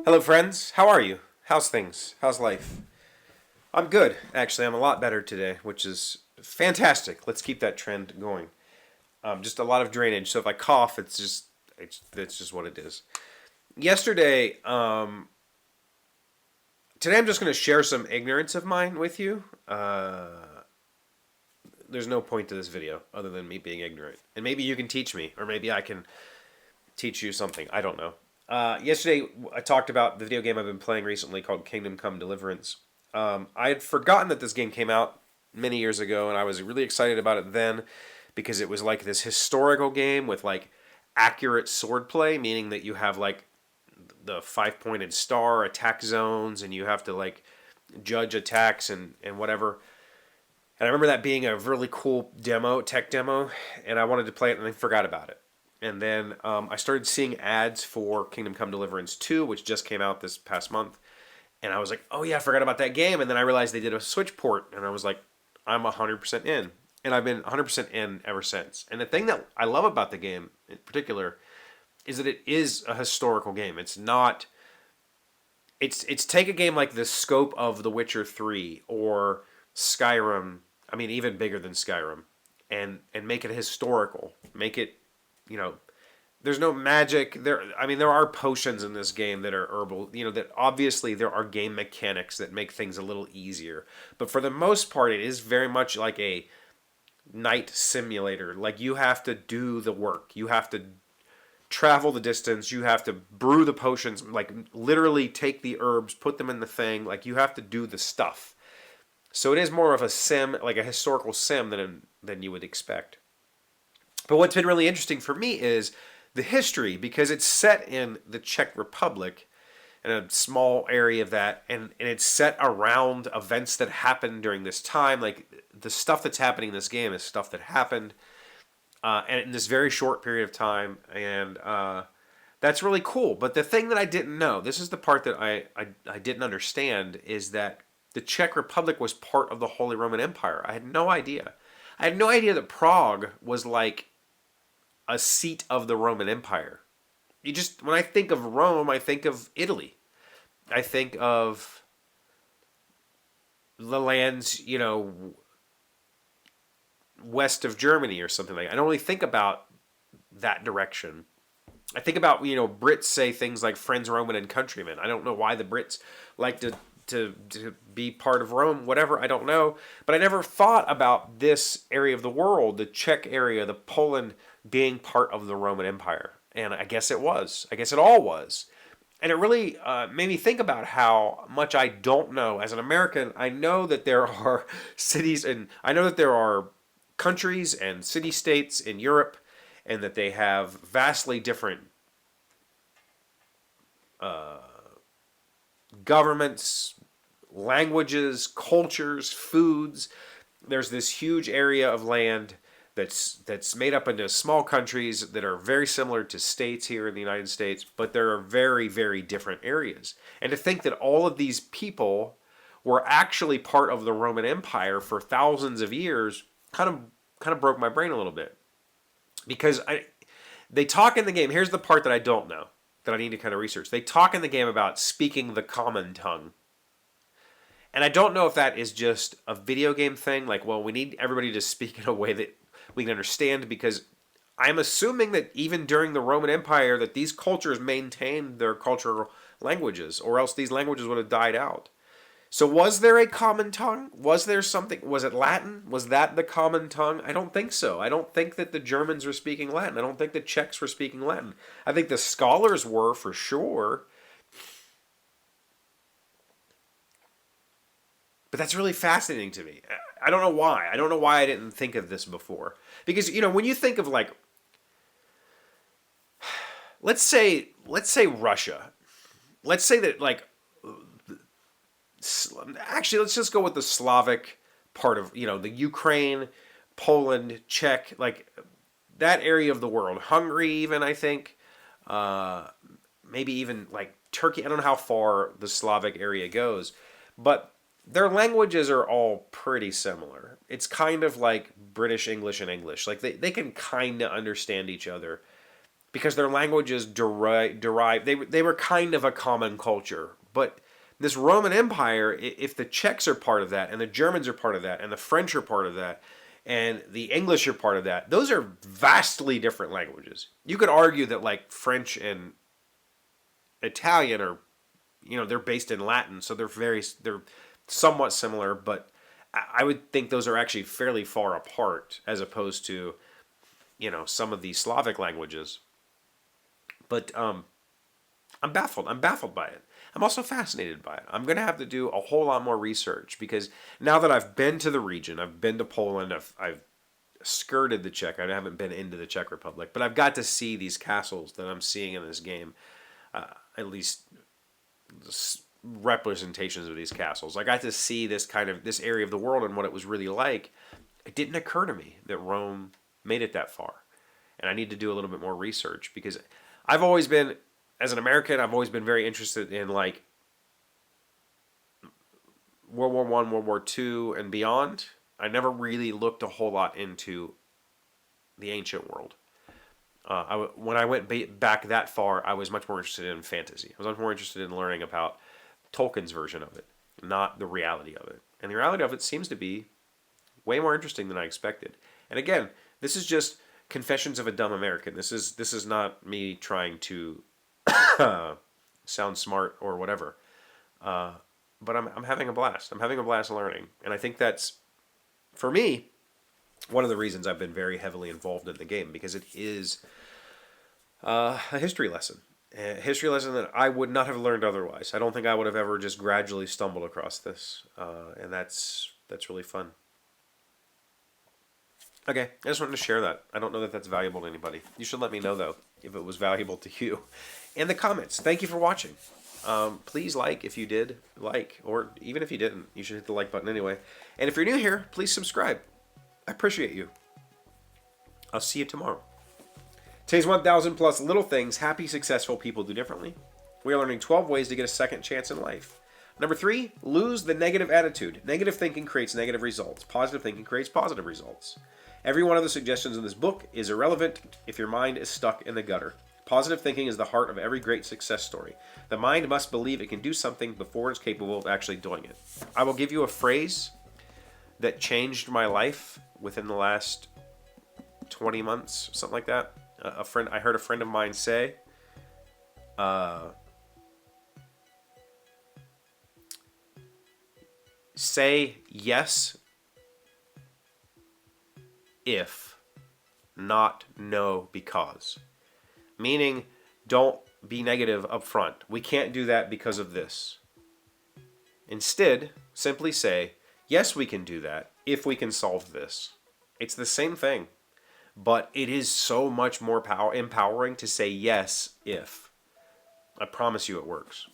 Hello, friends. How are you? How's things? How's life? I'm good. Actually, I'm a lot better today, which is fantastic. Let's keep that trend going. Just a lot of drainage, so if I cough, it's just what it is. Yesterday, today I'm just going to share some ignorance of mine with you. There's no point to this video other than me being ignorant, and maybe you can teach me, or maybe I can teach you something. I don't know. Yesterday, I talked about the video game I've been playing recently called Kingdom Come Deliverance. I had forgotten that this game came out many years ago, and I was really excited about it then because it was like this historical game with like accurate swordplay, meaning that you have like the five-pointed star attack zones, and you have to like judge attacks and whatever. And I remember that being a really cool tech demo, and I wanted to play it, and I forgot about it. And then I started seeing ads for Kingdom Come Deliverance 2, which just came out this past month. And I was like, oh yeah, I forgot about that game. And then I realized they did a Switch port, and I was like, I'm 100% in. And I've been 100% in ever since. And the thing that I love about the game in particular is that it is a historical game. It's not. It's take a game like the scope of The Witcher 3 or Skyrim. I mean, even bigger than Skyrim, and make it historical. Make it, you know, there's no magic there. I mean, there are potions in this game that are herbal, that obviously there are game mechanics that make things a little easier, but for the most part it is very much like a night simulator. Like, you have to do the work, you have to travel the distance, you have to brew the potions, like literally take the herbs, put them in the thing, like you have to do the stuff. So it is more of a sim, like a historical sim than you would expect. But what's been really interesting for me is the history, because it's set in the Czech Republic, in a small area of that, and it's set around events that happened during this time. Like, the stuff that's happening in this game is stuff that happened and in this very short period of time, and that's really cool. But the thing that I didn't know, this is the part that I didn't understand, is that the Czech Republic was part of the Holy Roman Empire. I had no idea. I had no idea that Prague was like a seat of the Roman Empire. When I think of Rome, I think of Italy. I think of the lands, west of Germany or something like that. I don't really think about that direction. I think about, Brits say things like friends, Roman, and countrymen. I don't know why the Brits like to be part of Rome, whatever, I don't know. But I never thought about this area of the world, the Czech area, the Poland, being part of the Roman Empire. And I guess it was. I guess it all was. And it really made me think about how much I don't know. As an American, I know that there are cities, and I know that there are countries and city-states in Europe, and that they have vastly different governments, languages, cultures, foods. There's this huge area of land that's made up into small countries that are very similar to states here in the United States, but there are very, very different areas. And to think that all of these people were actually part of the Roman Empire for thousands of years kind of broke my brain a little bit. Because they talk in the game, here's the part that I don't know, that I need to kind of research. They talk in the game about speaking the common tongue. And I don't know if that is just a video game thing, like, well, we need everybody to speak in a way that we can understand, because I'm assuming that even during the Roman Empire that these cultures maintained their cultural languages, or else these languages would have died out. So was there a common tongue? Was there something? Was it Latin? Was that the common tongue? I don't think so. I don't think that the Germans were speaking Latin. I don't think the Czechs were speaking Latin. I think the scholars were, for sure. But that's really fascinating to me. I don't know why. I don't know why I didn't think of this before. Because, when you think of, like, let's say Russia. Let's say that, like, actually, let's just go with the Slavic part of, the Ukraine, Poland, Czech, like that area of the world. Hungary, even, I think. Maybe even like Turkey. I don't know how far the Slavic area goes. But their languages are all pretty similar. It's kind of like British English and English. Like they can kind of understand each other because their languages derive they were kind of a common culture. But this Roman Empire, if the Czechs are part of that, and the Germans are part of that, and the French are part of that, and the English are part of that, those are vastly different languages. You could argue that like French and Italian are, they're based in Latin, so they're somewhat similar, but I would think those are actually fairly far apart as opposed to, some of these Slavic languages. But I'm baffled. I'm baffled by it. I'm also fascinated by it. I'm going to have to do a whole lot more research because now that I've been to the region, I've been to Poland, I've skirted the Czech. I haven't been into the Czech Republic, but I've got to see these castles that I'm seeing in this game, at least representations of these castles. I got to see this area of the world and what it was really like. It didn't occur to me that Rome made it that far. And I need to do a little bit more research because I've always been, as an American, I've always been very interested in like World War I, World War II, and beyond. I never really looked a whole lot into the ancient world. When I went back that far, I was much more interested in fantasy. I was much more interested in learning about Tolkien's version of it, not the reality of it. And the reality of it seems to be way more interesting than I expected. And again, this is just Confessions of a Dumb American. This is not me trying to sound smart or whatever. But I'm having a blast. I'm having a blast learning. And I think that's, for me, one of the reasons I've been very heavily involved in the game, because it is a history lesson. A history lesson that I would not have learned otherwise. I don't think I would have ever just gradually stumbled across this. And that's really fun. Okay, I just wanted to share that. I don't know that that's valuable to anybody. You should let me know, though, if it was valuable to you. In the comments, thank you for watching. Please like if you did like, or even if you didn't, you should hit the like button anyway. And if you're new here, please subscribe. I appreciate you. I'll see you tomorrow. Today's 1,000 plus little things happy, successful people do differently. We are learning 12 ways to get a second chance in life. Number 3, lose the negative attitude. Negative thinking creates negative results. Positive thinking creates positive results. Every one of the suggestions in this book is irrelevant if your mind is stuck in the gutter. Positive thinking is the heart of every great success story. The mind must believe it can do something before it's capable of actually doing it. I will give you a phrase that changed my life within the last 20 months, something like that. I heard a friend of mine say, say yes if, not no because. Meaning, don't be negative up front. We can't do that because of this. Instead, simply say, yes, we can do that if we can solve this. It's the same thing, but it is so much more empowering to say yes if. I promise you it works.